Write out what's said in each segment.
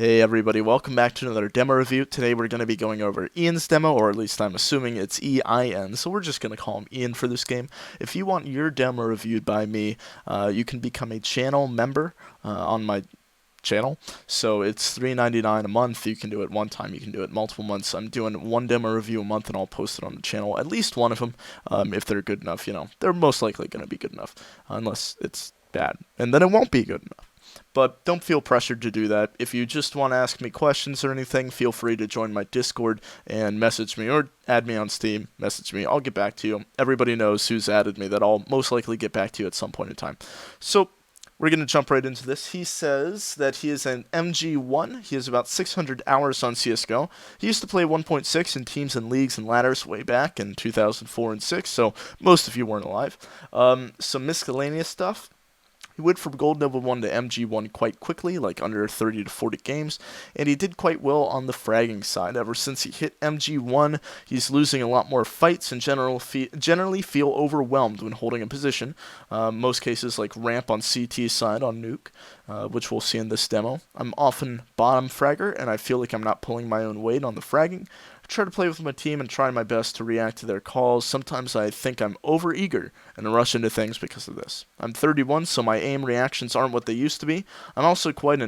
Hey everybody, welcome back to another demo review. Today we're going to be going over Ian's demo, or at least I'm assuming it's E-I-N, so we're just going to call him Ian for this game. If you want your demo reviewed by me, you can become a channel member on my channel. So it's $3.99 a month. You can do it one time, you can do it multiple months. I'm doing one demo review a month and I'll post it on the channel, at least one of them, if they're good enough. You know, they're most likely going to be good enough, unless it's bad, and then it won't be good enough. But don't feel pressured to do that. If you just want to ask me questions or anything, feel free to join my Discord and message me, or add me on Steam, message me. I'll get back to you. Everybody knows who's added me, that I'll most likely get back to you at some point in time. So we're going to jump right into this. He says that he is an MG1. He has about 600 hours on CSGO. He used to play 1.6 in teams and leagues and ladders way back in 2004 and 6, so most of you weren't alive. Some miscellaneous stuff. He went from Gold Level 1 to MG1 quite quickly, like under 30 to 40 games, and he did quite well on the fragging side. Ever since he hit MG1, he's losing a lot more fights and generally feel overwhelmed when holding a position. Most cases like ramp on CT side on Nuke, which we'll see in this demo. I'm often bottom fragger, and I feel like I'm not pulling my own weight on the fragging. I try to play with my team and try my best to react to their calls. Sometimes I think I'm overeager and rush into things because of this. I'm 31, so my aim reactions aren't what they used to be. I'm also quite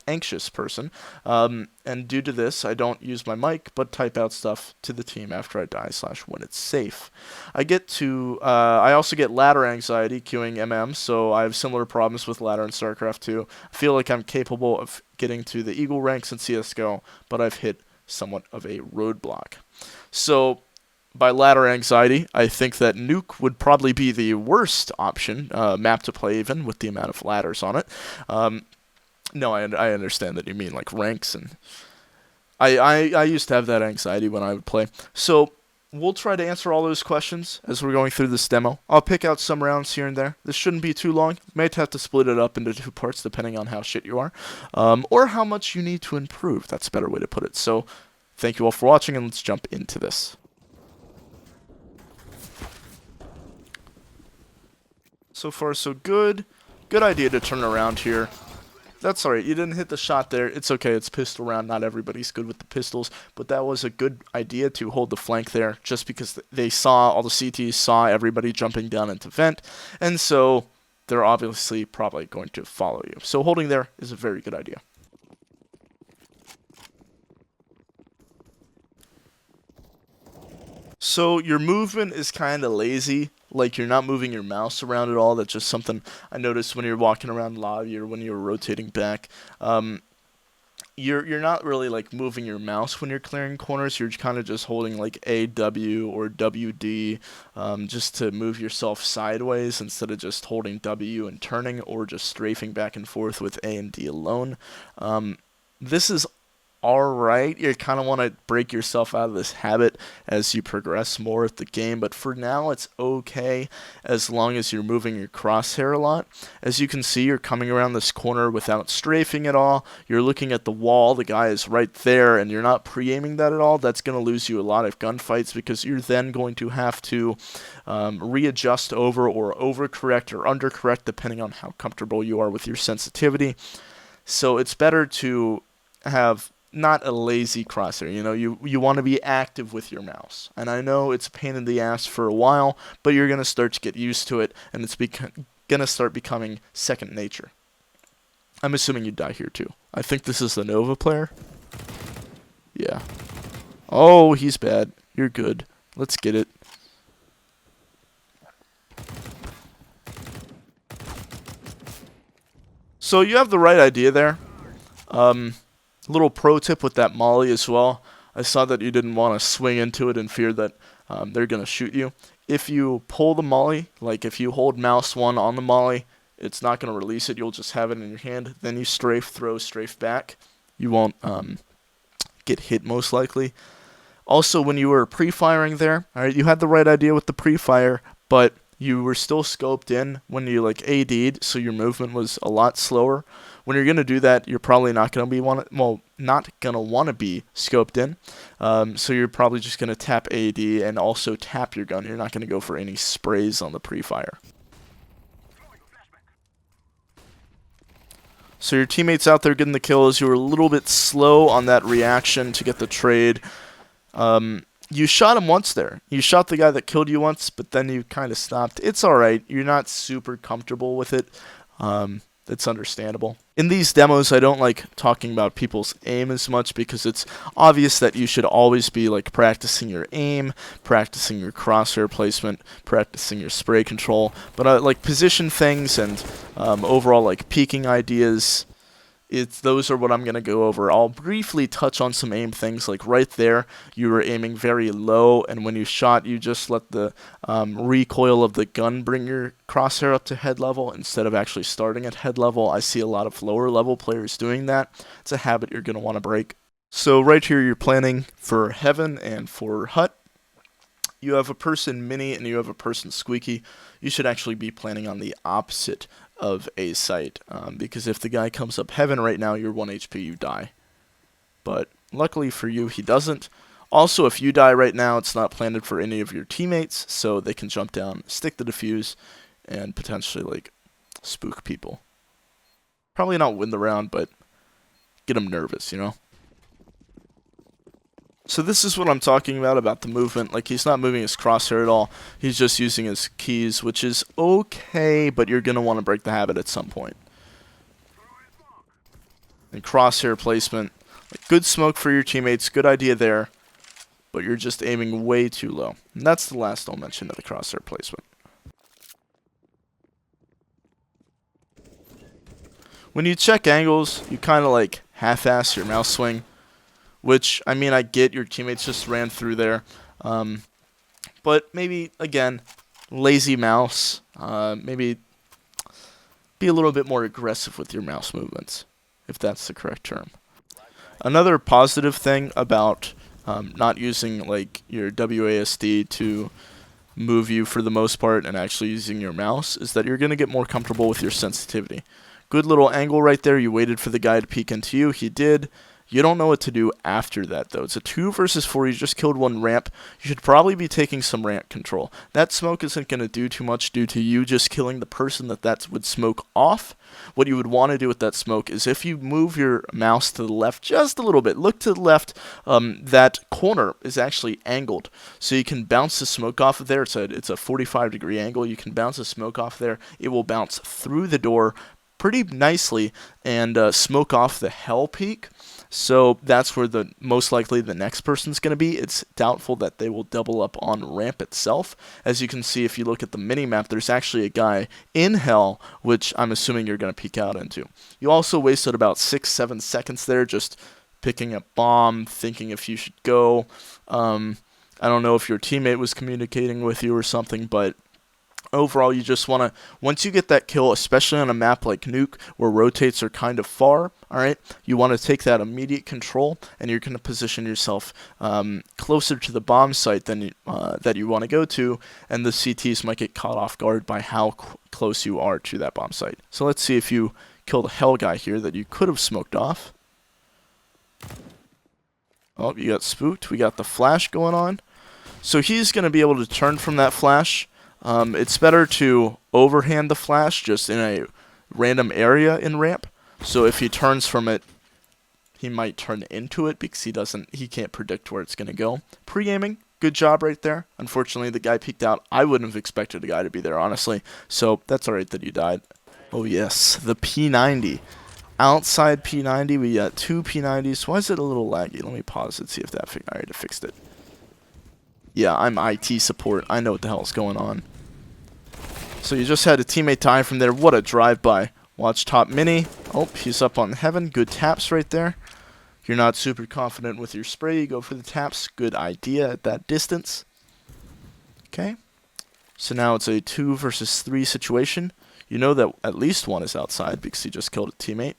anxious person, and due to this, I don't use my mic, but type out stuff to the team after I die / when it's safe. I also get ladder anxiety queuing MM, so I have similar problems with ladder in StarCraft 2. I feel like I'm capable of getting to the Eagle ranks in CSGO, but I've hit somewhat of a roadblock. So by ladder anxiety, I think that Nuke would probably be the worst option map to play, even with the amount of ladders on it. No, I understand that you mean like ranks, and I used to have that anxiety when I would play. So we'll try to answer all those questions as we're going through this demo. I'll pick out some rounds here and there. This shouldn't be too long. You might have to split it up into 2 parts depending on how shit you are, or how much you need to improve. That's a better way to put it. So thank you all for watching, and let's jump into this. So far so good. Good idea to turn around here. That's alright, you didn't hit the shot there. It's okay, it's pistol round. Not everybody's good with the pistols, but that was a good idea to hold the flank there, just because they saw, all the CTs saw everybody jumping down into vent, and so they're obviously probably going to follow you. So holding there is a very good idea. So your movement is kind of lazy, like you're not moving your mouse around at all. That's just something I noticed when you're walking around lobby or when you're rotating back. You're not really like moving your mouse when you're clearing corners. You're kind of just holding like A, W, or WD, just to move yourself sideways instead of just holding W and turning, or just strafing back and forth with A and D alone. This is alright. You kind of want to break yourself out of this habit as you progress more with the game, but for now it's okay as long as you're moving your crosshair a lot. As you can see, you're coming around this corner without strafing at all. You're looking at the wall, the guy is right there, and you're not pre-aiming that at all. That's going to lose you a lot of gunfights, because you're then going to have to readjust over or overcorrect or undercorrect depending on how comfortable you are with your sensitivity. So it's better to have not a lazy crosshair. You know, you want to be active with your mouse. And I know it's a pain in the ass for a while, but you're going to start to get used to it, and it's going to start becoming second nature. I'm assuming you die here too. I think this is the Nova player. Yeah. Oh, he's bad. You're good. Let's get it. So you have the right idea there. Little pro tip with that molly as well. I saw that you didn't want to swing into it and fear that they're going to shoot you. If you pull the molly, like if you hold mouse 1 on the molly, it's not going to release it. You'll just have it in your hand. Then you strafe, throw, strafe back. You won't get hit most likely. Also, when you were pre-firing there, alright, you had the right idea with the pre-fire, but you were still scoped in when you like AD'd, so your movement was a lot slower. When you're gonna do that, you're probably not gonna want to be scoped in. So you're probably just gonna tap AD and also tap your gun. You're not gonna go for any sprays on the pre-fire. So your teammate's out there getting the kills. You were a little bit slow on that reaction to get the trade. You shot him once there. You shot the guy that killed you once, but then you kind of stopped. It's alright. You're not super comfortable with it. It's understandable. In these demos, I don't like talking about people's aim as much because it's obvious that you should always be like practicing your aim, practicing your crosshair placement, practicing your spray control. But like position things and overall like peeking ideas, those are what I'm going to go over. I'll briefly touch on some aim things, like right there, you were aiming very low, and when you shot, you just let the recoil of the gun bring your crosshair up to head level instead of actually starting at head level. I see a lot of lower level players doing that. It's a habit you're going to want to break. So right here, you're planning for Heaven and for Hut. You have a person Mini and you have a person Squeaky. You should actually be planning on the opposite of a site, because if the guy comes up Heaven right now, you're 1 HP, you die. But luckily for you, he doesn't. Also, if you die right now, it's not planted for any of your teammates, so they can jump down, stick the defuse, and potentially like spook people. Probably not win the round, but get them nervous, you know? So this is what I'm talking about the movement. Like, he's not moving his crosshair at all. He's just using his keys, which is okay, but you're going to want to break the habit at some point. And crosshair placement. Like, good smoke for your teammates. Good idea there. But you're just aiming way too low. And that's the last I'll mention of the crosshair placement. When you check angles, you kind of like half-ass your mouse swing. Which, I mean, I get your teammates just ran through there. But maybe, again, lazy mouse. Maybe be a little bit more aggressive with your mouse movements, if that's the correct term. Another positive thing about not using like your WASD to move you for the most part and actually using your mouse is that you're going to get more comfortable with your sensitivity. Good little angle right there. You waited for the guy to peek into you. He did. You don't know what to do after that, though. It's a 2 versus 4. You just killed one ramp. You should probably be taking some ramp control. That smoke isn't going to do too much due to you just killing the person that would smoke off. What you would want to do with that smoke is if you move your mouse to the left just a little bit, look to the left, that corner is actually angled. So you can bounce the smoke off of there. It's a 45-degree angle. You can bounce the smoke off there. It will bounce through the door pretty nicely and smoke off the hell peak. So that's where most likely the next person's going to be. It's doubtful that they will double up on ramp itself. As you can see, if you look at the mini-map, there's actually a guy in hell, which I'm assuming you're going to peek out into. You also wasted about 6-7 seconds there just picking a bomb, thinking if you should go. I don't know if your teammate was communicating with you or something, but overall, you just want to, once you get that kill, especially on a map like Nuke, where rotates are kind of far, alright, you want to take that immediate control, and you're going to position yourself closer to the bomb site than that you want to go to, and the CTs might get caught off guard by how close you are to that bomb site. So let's see if you killed a hell guy here that you could have smoked off. Oh, you got spooked. We got the flash going on. So he's going to be able to turn from that flash. It's better to overhand the flash just in a random area in ramp. So if he turns from it, he might turn into it because he can't predict where it's going to go. Pre-aiming, good job right there. Unfortunately, the guy peeked out. I wouldn't have expected a guy to be there, honestly. So that's alright that you died. Oh yes, the P90. Outside P90, we got 2 P90s. Why is it a little laggy? Let me pause it, see if that alright, I fixed it. Yeah, I'm IT support. I know what the hell is going on. So you just had a teammate die from there. What a drive-by. Watch top mini. Oh, he's up on Heaven. Good taps right there. You're not super confident with your spray. You go for the taps. Good idea at that distance. Okay. So now it's a 2 versus 3 situation. You know that at least one is outside because he just killed a teammate.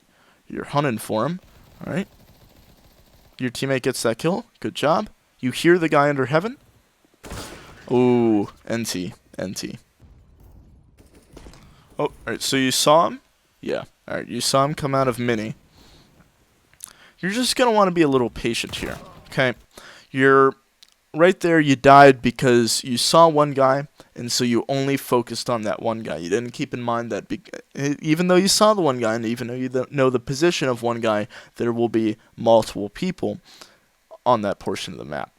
You're hunting for him. Alright. Your teammate gets that kill. Good job. You hear the guy under Heaven. Ooh, NT. Oh, alright, so you saw him? Yeah, alright, you saw him come out of mini. You're just going to want to be a little patient here, okay? You're right there you died because you saw one guy, and so you only focused on that one guy. You didn't keep in mind that even though you saw the one guy, and even though you know the position of one guy, there will be multiple people on that portion of the map.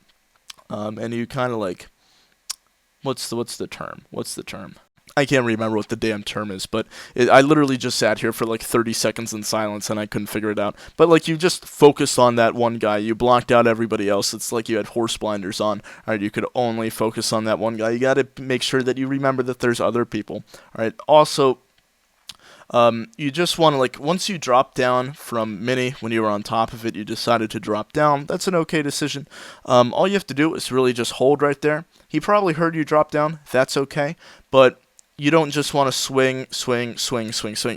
And you kind of like, what's the term? I can't remember what the damn term is, but I literally just sat here for like 30 seconds in silence and I couldn't figure it out. But like you just focused on that one guy, you blocked out everybody else. It's like you had horse blinders on. All right, you could only focus on that one guy. You got to make sure that you remember that there's other people. All right. Also, you just want to, like, once you drop down from Mini, when you were on top of it, you decided to drop down. That's an okay decision. All you have to do is really just hold right there. He probably heard you drop down. That's okay. But you don't just want to swing.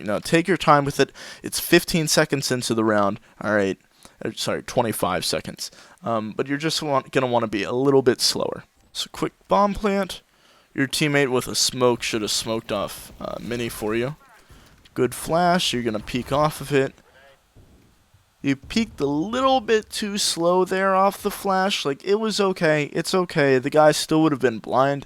No, take your time with it. It's 15 seconds into the round. All right. Sorry, 25 seconds. But you're just going to want to be a little bit slower. So quick bomb plant. Your teammate with a smoke should have smoked off Mini for you. Good flash. You're going to peek off of it. You peeked a little bit too slow there off the flash. Like, it was okay. It's okay. The guy still would have been blind.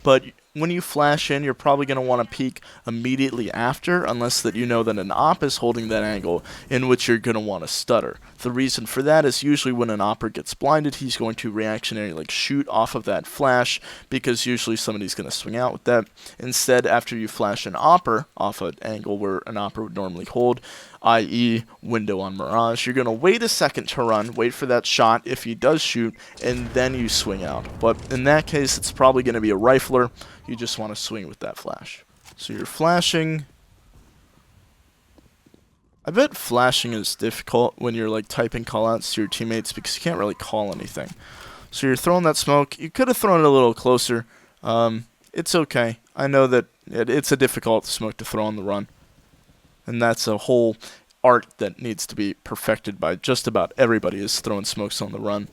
But when you flash in, you're probably going to want to peek immediately after, unless that you know that an op is holding that angle, in which you're going to want to stutter. The reason for that is usually when an opper gets blinded, he's going to reactionary like shoot off of that flash, because usually somebody's going to swing out with that. Instead, after you flash an opper off an angle where an opper would normally hold, i.e. window on Mirage, you're going to wait a second to run, wait for that shot if he does shoot, and then you swing out. But in that case, it's probably going to be a rifler. You just want to swing with that flash. So you're flashing. I bet flashing is difficult when you're like typing callouts to your teammates because you can't really call anything. So you're throwing that smoke. You could have thrown it a little closer. It's okay. I know that it's a difficult smoke to throw on the run. And that's a whole art that needs to be perfected by just about everybody, is throwing smokes on the run.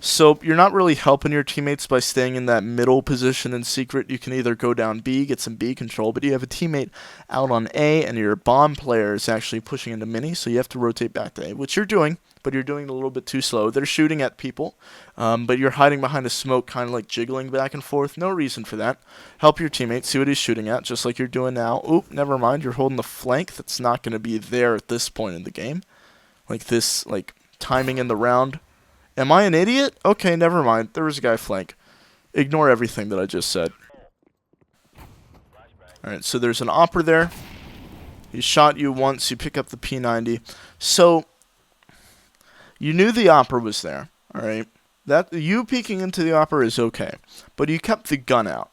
So you're not really helping your teammates by staying in that middle position in secret. You can either go down B, get some B control, but you have a teammate out on A, and your bomb player is actually pushing into Mini, so you have to rotate back to A, which you're doing, but you're doing it a little bit too slow. They're shooting at people, but you're hiding behind a smoke, kind of like jiggling back and forth. No reason for that. Help your teammate, see what he's shooting at, just like you're doing now. Oop, never mind, you're holding the flank. That's not going to be there at this point in the game. Like this, like, timing in the round. Am I an idiot? Okay, never mind. There was a guy flank. Ignore everything that I just said. Alright, so there's an opper there. He shot you once. You pick up the P90. So, you knew the opper was there. Alright? That you peeking into the opper is okay. But you kept the gun out.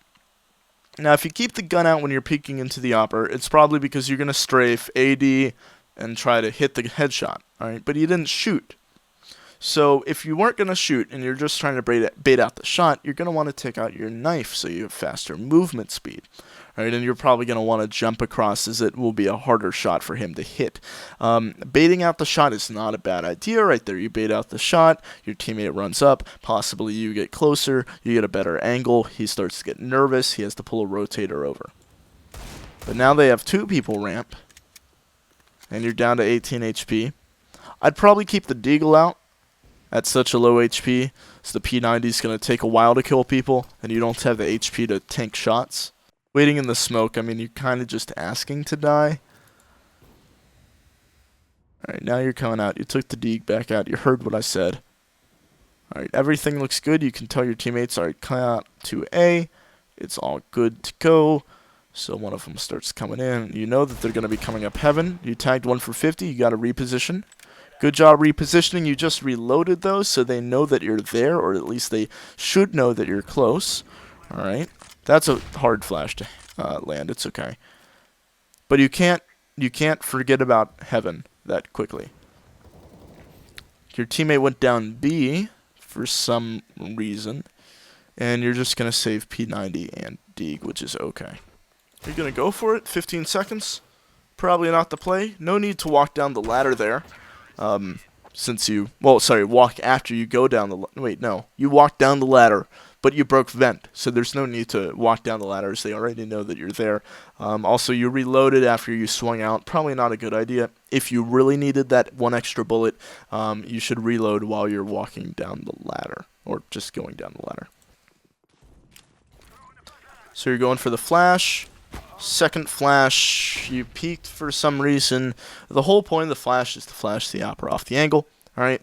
Now, if you keep the gun out when you're peeking into the opper, it's probably because you're going to strafe AD and try to hit the headshot. Alright? But you didn't shoot. So if you weren't going to shoot and you're just trying to bait out the shot, you're going to want to take out your knife so you have faster movement speed. Right? And you're probably going to want to jump across, as it will be a harder shot for him to hit. Baiting out the shot is not a bad idea right there. You bait out the shot, your teammate runs up, possibly you get closer, you get a better angle, he starts to get nervous, he has to pull a rotator over. But now they have two people ramp, and you're down to 18 HP. I'd probably keep the Deagle out. At such a low HP, so the P90 is going to take a while to kill people, and you don't have the HP to tank shots. Waiting in the smoke, I mean, you're kind of just asking to die. Alright, now you're coming out. You took the Deagle back out. You heard what I said. Alright, everything looks good. You can tell your teammates, alright, come out to A. It's all good to go. So one of them starts coming in. You know that they're going to be coming up heaven. You tagged one for 50. You got to reposition. Good job repositioning. You just reloaded those so they know that you're there, or at least they should know that you're close. Alright. That's a hard flash to land. It's okay. But you can't forget about heaven that quickly. Your teammate went down B for some reason, and you're just going to save P90 and Deagle, which is okay. You're going to go for it. 15 seconds. Probably not the play. No need to walk down the ladder there. Walk after you go down the you walk down the ladder, but you broke vent, so there's no need to walk down the ladder, as they already know that you're there. Also, you reloaded after you swung out. Probably not a good idea. If you really needed that one extra bullet, you should reload while you're walking down the ladder. or just going down the ladder. So you're going for the flash. Second flash, you peeked for some reason. The whole point of the flash is to flash the opera off the angle. Alright?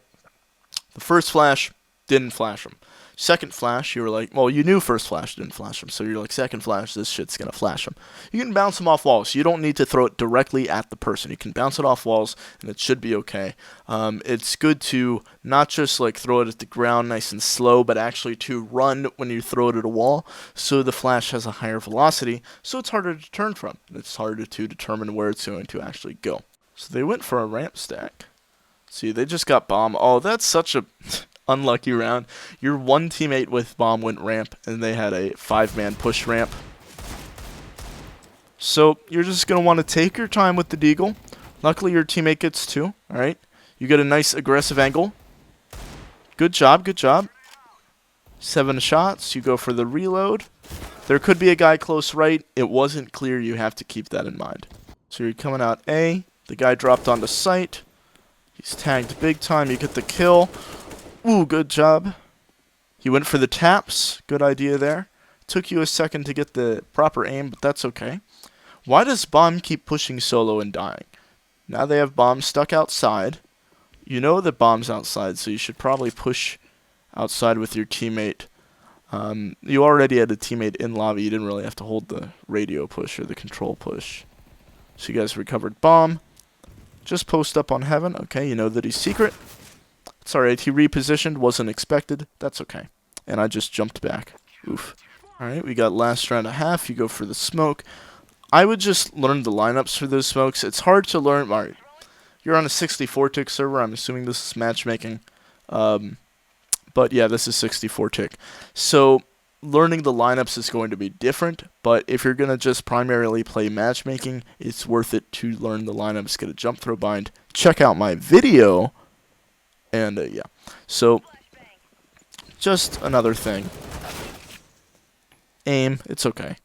The first flash, didn't flash him. Second flash, you were like, well, you knew first flash didn't flash him, so you're like, second flash, this shit's gonna flash him. You can bounce him off walls. You don't need to throw it directly at the person. You can bounce it off walls, and it should be okay. It's good to not just like throw it at the ground nice and slow, but actually to run when you throw it at a wall, so the flash has a higher velocity, so it's harder to turn from. It's harder to determine where it's going to actually go. So they went for a ramp stack. See, they just got bomb. Oh, that's such a unlucky round. Your one teammate with bomb went ramp, and they had a 5-man push ramp. So you're just going to want to take your time with the deagle. Luckily, your teammate gets 2. Alright. You get a nice aggressive angle. Good job, good job. 7 shots. You go for the reload. There could be a guy close right. It wasn't clear. You have to keep that in mind. So you're coming out A. The guy dropped onto site. He's tagged big time. You get the kill. Ooh, good job. He went for the taps. Good idea there. Took you a second to get the proper aim, but that's okay. Why does bomb keep pushing solo and dying? Now they have bomb stuck outside. You know that bomb's outside, so you should probably push outside with your teammate. You already had a teammate in lobby. You didn't really have to hold the radio push or the control push. So you guys recovered bomb. Just post up on heaven. Okay, you know that he's secret. It's alright, he repositioned, wasn't expected. That's okay. And I just jumped back. Oof. Alright, we got last round and a half. You go for the smoke. I would just learn the lineups for those smokes. It's hard to learn. Alright, you're on a 64-tick server. I'm assuming this is matchmaking. But yeah, this is 64-tick. So learning the lineups is going to be different. But if you're going to just primarily play matchmaking, it's worth it to learn the lineups, get a jump throw bind. Check out my video. And yeah, so just another thing. Aim, it's okay.